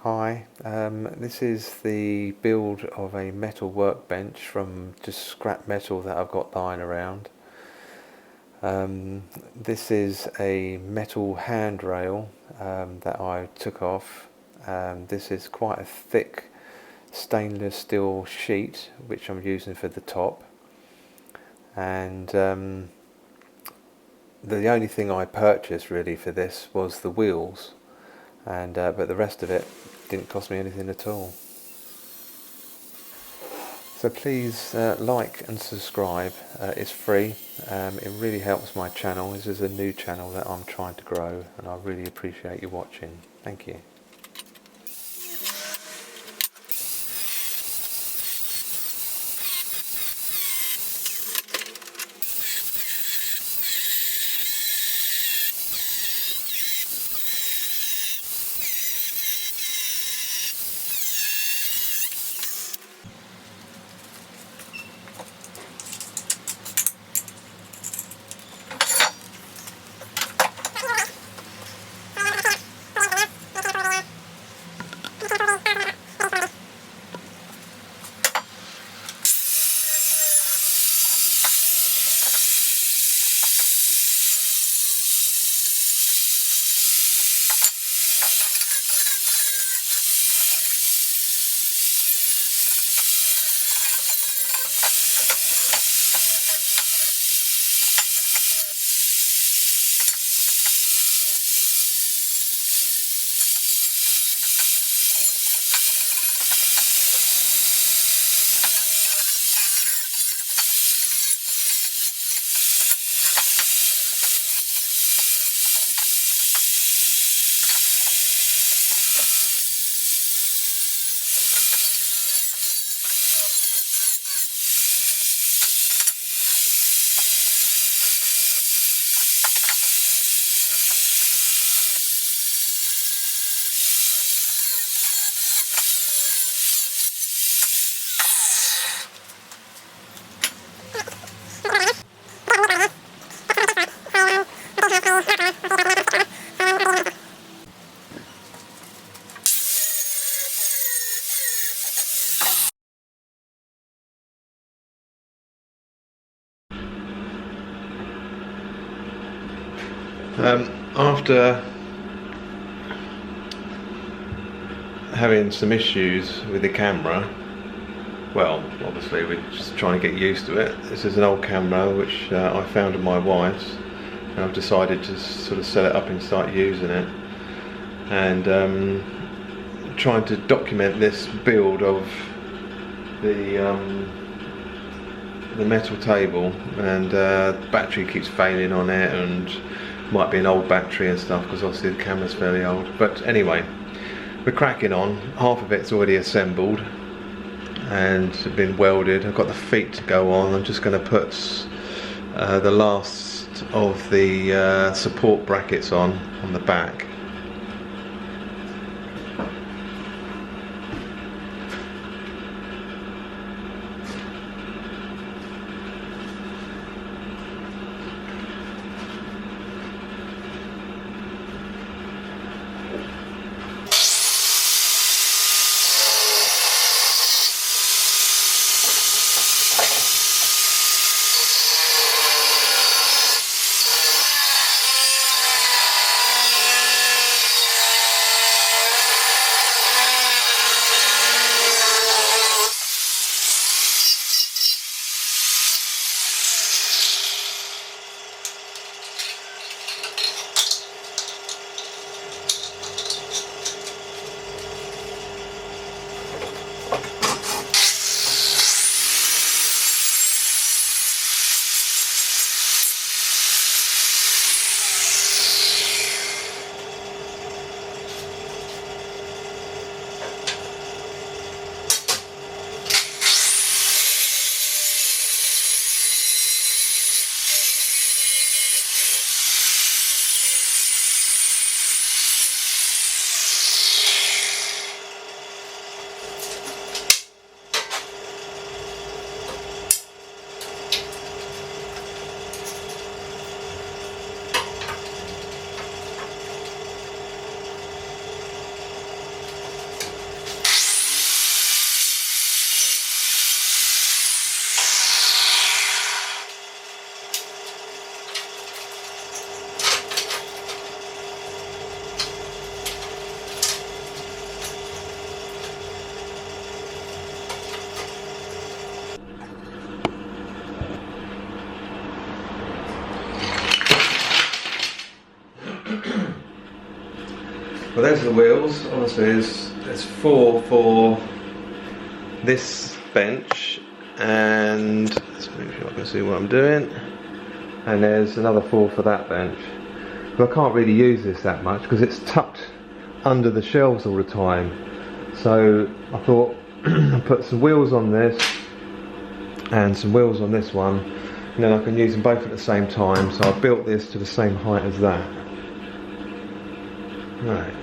Hi, this is the build of a metal workbench from just scrap metal that I've got lying around. This is a metal handrail that I took off. This is quite a thick stainless steel sheet which I'm using for the top, and the only thing I purchased really for this was the wheels, and but the rest of it didn't cost me anything at all. So please like and subscribe. It's free. It really helps my channel. This is a new channel that I'm trying to grow, and I really appreciate you watching. Thank you. After having some issues with the camera, well, obviously we're just trying to get used to it. This is an old camera which I found at my wife's, and I've decided to sort of set it up and start using it, and trying to document this build of the metal table, and the battery keeps failing on it, and might be an old battery and stuff because obviously the camera's fairly old. But anyway, we're cracking on. Half of it's already assembled and been welded. I've got the feet to go on. I'm just going to put the last of the support brackets on the back. But there's the wheels. Honestly, there's 4 for this bench, and let's make sure I can see what I'm doing. And there's another 4 for that bench. But I can't really use this that much because it's tucked under the shelves all the time. So I thought I'll put some wheels on this and some wheels on this one, and then I can use them both at the same time. So I built this to the same height as that. Right.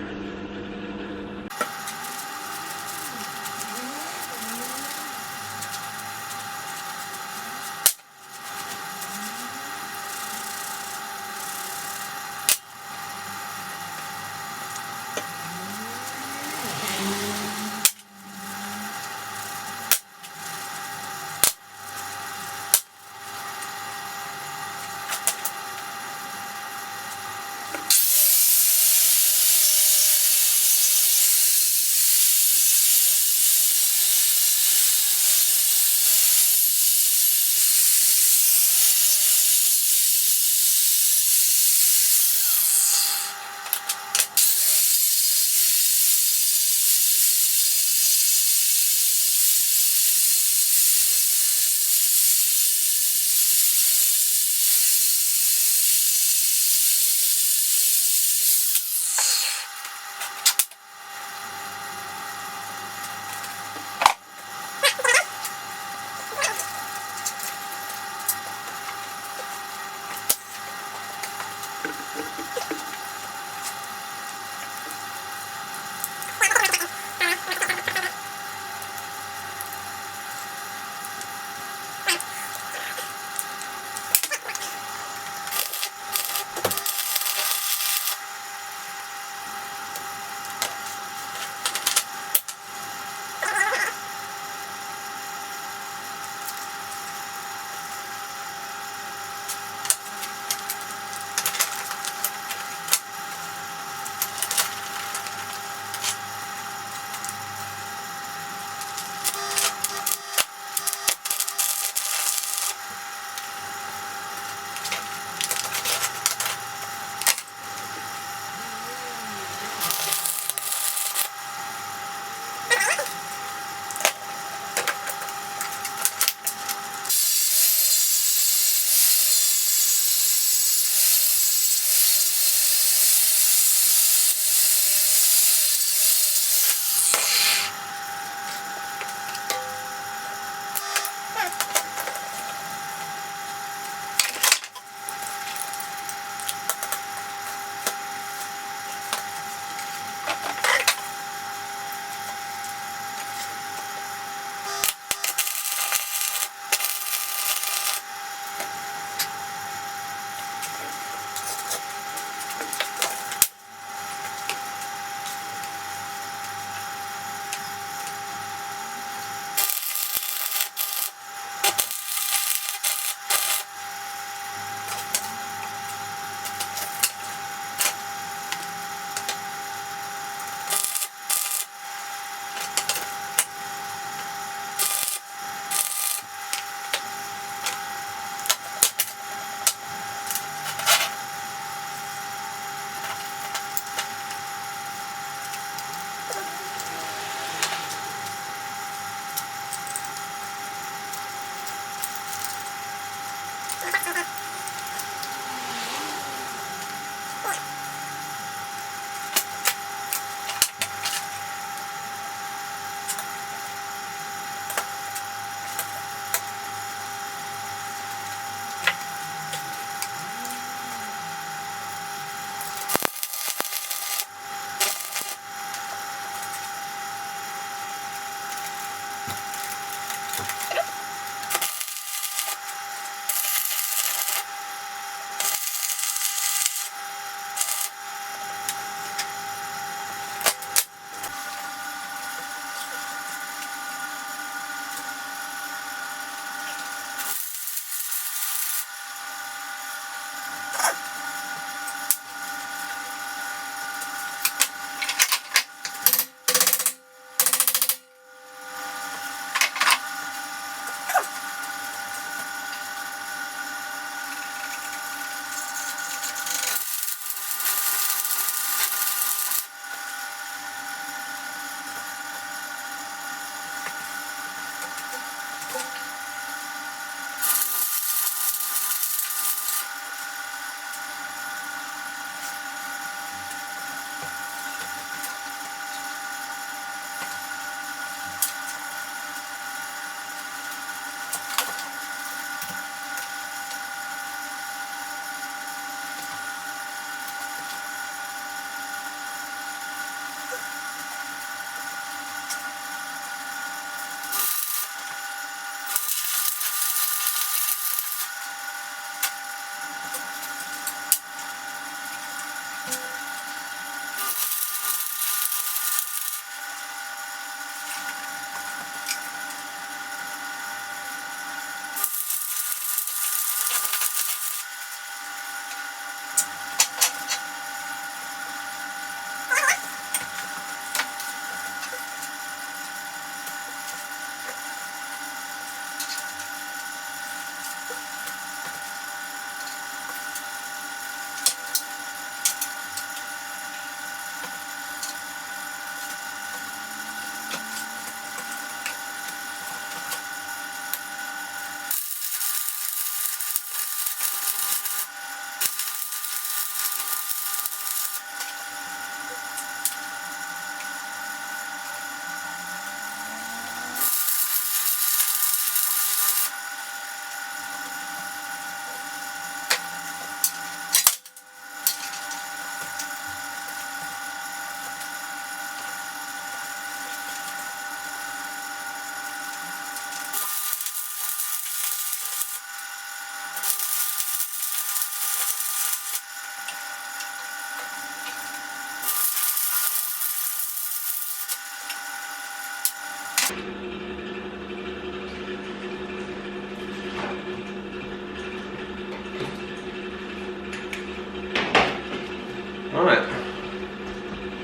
Right,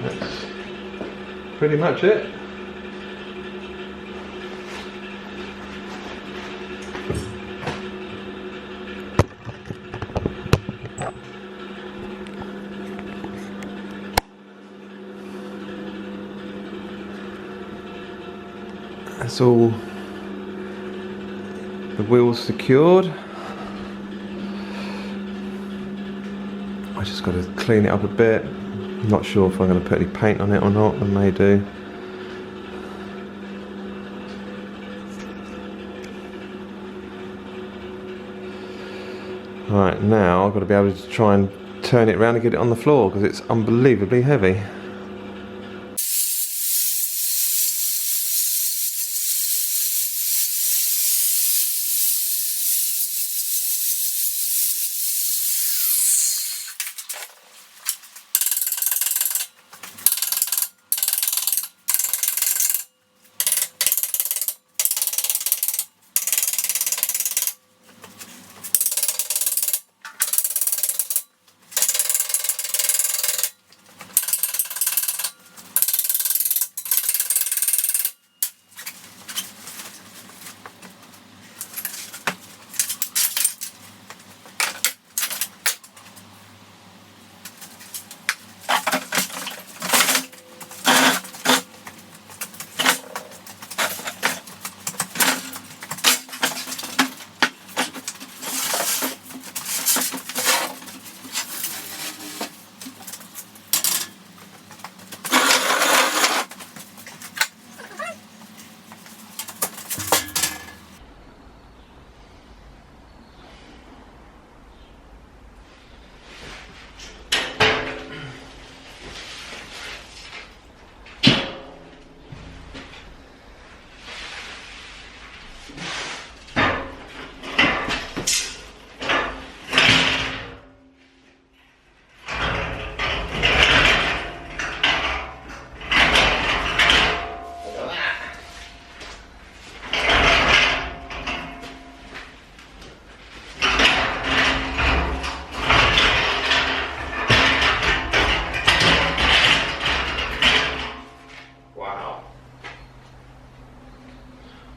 that's pretty much it. That's all the wheels secured. I just got to clean it up a bit. I'm not sure if I'm going to put any paint on it or not. I may do. Right, now I've got to be able to try and turn it around and get it on the floor because it's unbelievably heavy.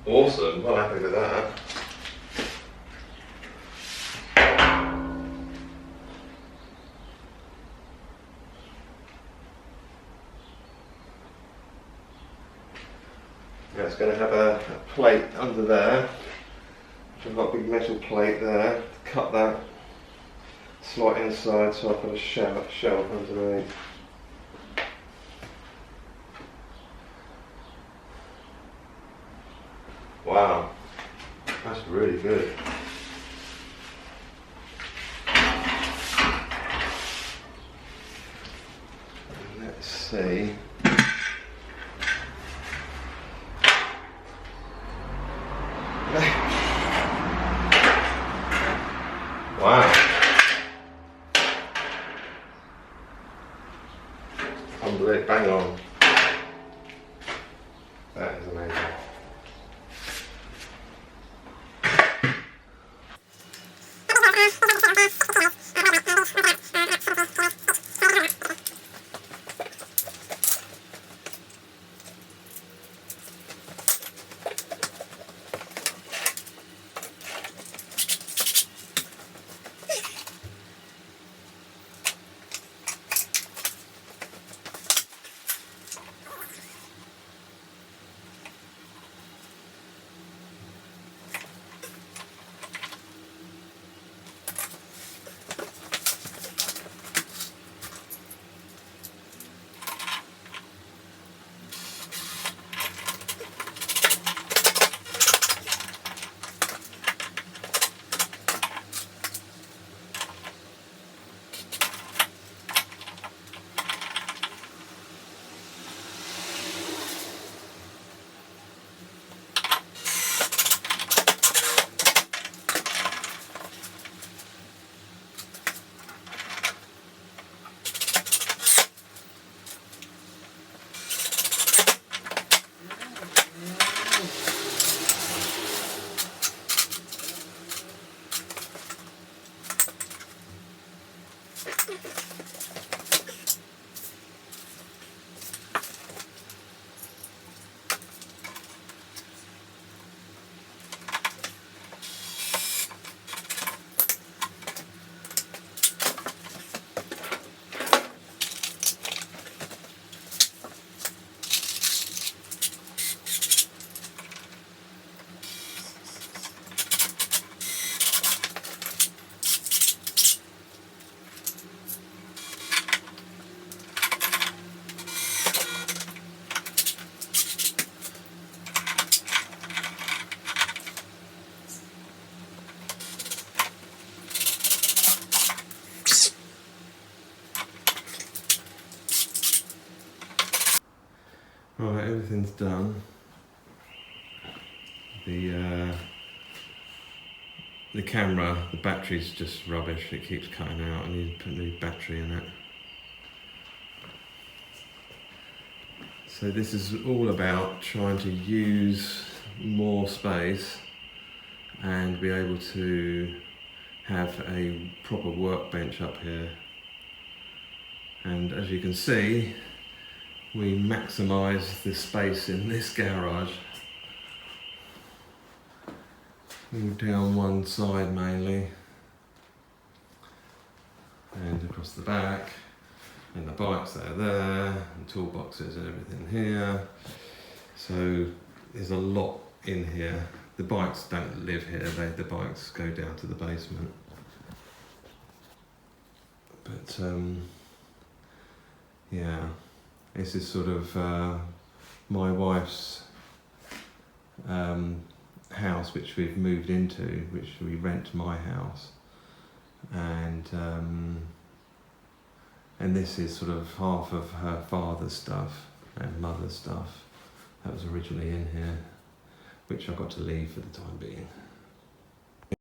Awesome, well happy with that. Yeah, it's going to have a plate under there. I've got a big metal plate there. Cut that, slot inside so I put a shelf underneath. Wow, that's really good. Let's see. Wow. Unbelievable, bang on. That is amazing. Right, everything's done. The camera, the battery's just rubbish, it keeps cutting out. I need to put a new battery in it. So this is all about trying to use more space and be able to have a proper workbench up here. And as you can see, we maximise the space in this garage. Down one side mainly, and across the back, and the bikes that are there, and toolboxes and everything here. So there's a lot in here. The bikes don't live here, the bikes go down to the basement. But yeah, this is sort of my wife's house, which we've moved into, which we rent my house, and this is sort of half of her father's stuff and mother's stuff that was originally in here, which I got to leave for the time being.